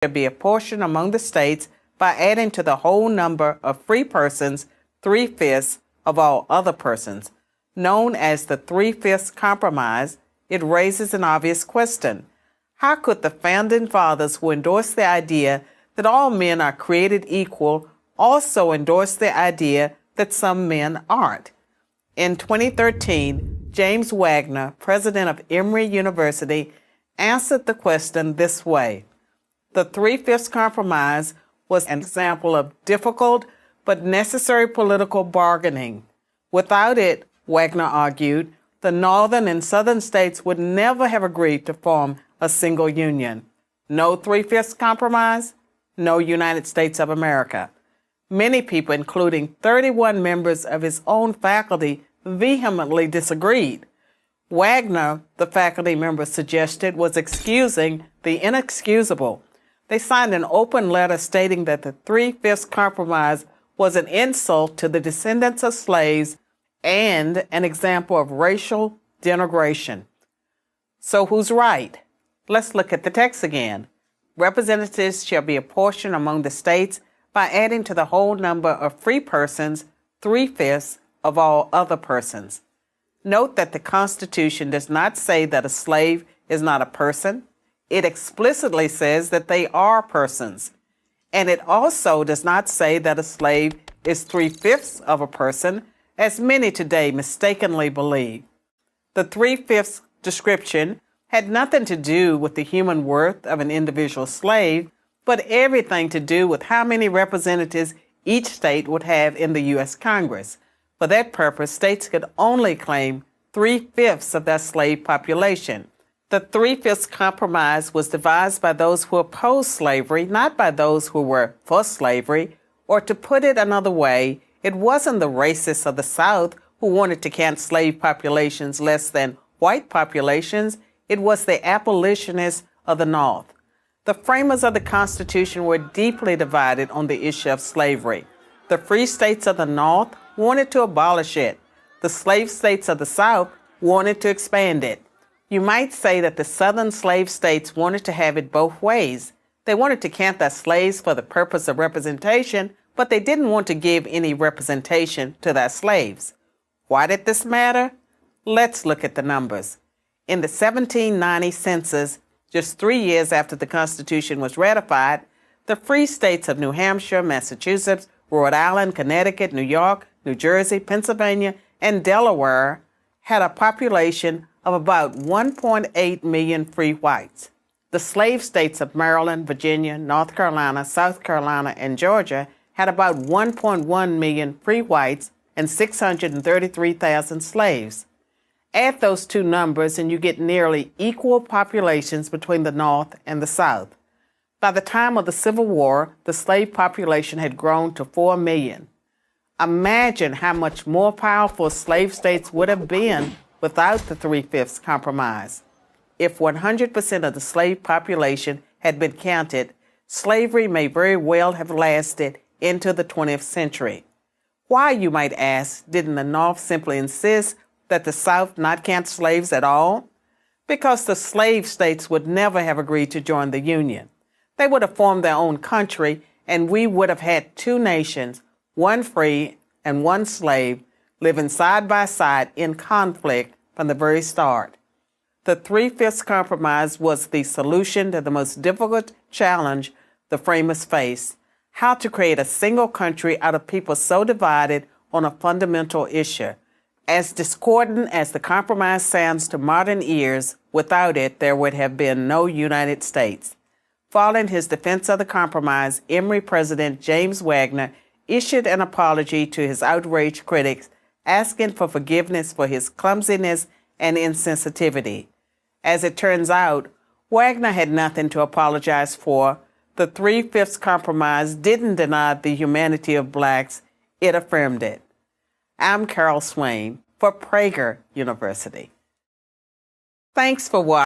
shall be apportioned among the states by adding to the whole number of free persons 3/5 of all other persons. Known as the 3/5 compromise, it raises an obvious question. How could the founding fathers who endorsed the idea that all men are created equal also endorse the idea that some men aren't? In 2013, James Wagner, president of Emory University, answered the question this way. The 3/5 compromise was an example of difficult but necessary political bargaining. Without it, Wagner argued, the northern and southern states would never have agreed to form a single union. No 3/5 compromise, no United States of America. Many people, including 31 members of his own faculty, vehemently disagreed. Wagner, the faculty member suggested, was excusing the inexcusable. They signed an open letter stating that the 3/5 compromise was an insult to the descendants of slaves and an example of racial denigration. So who's right? Let's look at the text again. Representatives shall be apportioned among the states by adding to the whole number of free persons 3/5 of all other persons. Note that the Constitution does not say that a slave is not a person. It explicitly says that they are persons. And it also does not say that a slave is 3/5 of a person, as many today mistakenly believe. The 3/5 description had nothing to do with the human worth of an individual slave, but everything to do with how many representatives each state would have in the U.S. Congress. For that purpose, states could only claim 3/5 of their slave population. The 3/5 compromise was devised by those who opposed slavery, not by those who were for slavery. Or to put it another way, it wasn't the racists of the South who wanted to count slave populations less than white populations. It was the abolitionists of the North. The framers of the Constitution were deeply divided on the issue of slavery. The free states of the North wanted to abolish it. The slave states of the South wanted to expand it. You might say that the Southern slave states wanted to have it both ways. They wanted to count their slaves for the purpose of representation, but they didn't want to give any representation to their slaves. Why did this matter? Let's look at the numbers. In the 1790 census, just 3 years after the Constitution was ratified, the free states of New Hampshire, Massachusetts, Rhode Island, Connecticut, New York, New Jersey, Pennsylvania, and Delaware had a population of about 1.8 million free whites. The slave states of Maryland, Virginia, North Carolina, South Carolina, and Georgia had about 1.1 million free whites and 633,000 slaves. Add those two numbers and you get nearly equal populations between the North and the South. By the time of the Civil War, the slave population had grown to 4 million. Imagine how much more powerful slave states would have been without the 3/5 compromise. If 100% of the slave population had been counted, slavery may very well have lasted into the 20th century. Why, you might ask, didn't the North simply insist that the South not count slaves at all? Because the slave states would never have agreed to join the Union. They would have formed their own country, and we would have had two nations, one free and one slave, living side by side in conflict from the very start. The 3/5 compromise was the solution to the most difficult challenge the framers faced: how to create a single country out of people so divided on a fundamental issue. As discordant as the compromise sounds to modern ears, without it, there would have been no United States. Following his defense of the compromise, Emory President James Wagner issued an apology to his outraged critics, asking for forgiveness for his clumsiness and insensitivity. As it turns out, Wagner had nothing to apologize for. The 3/5 compromise didn't deny the humanity of blacks, it affirmed it. I'm Carol Swain for Prager University. Thanks for watching.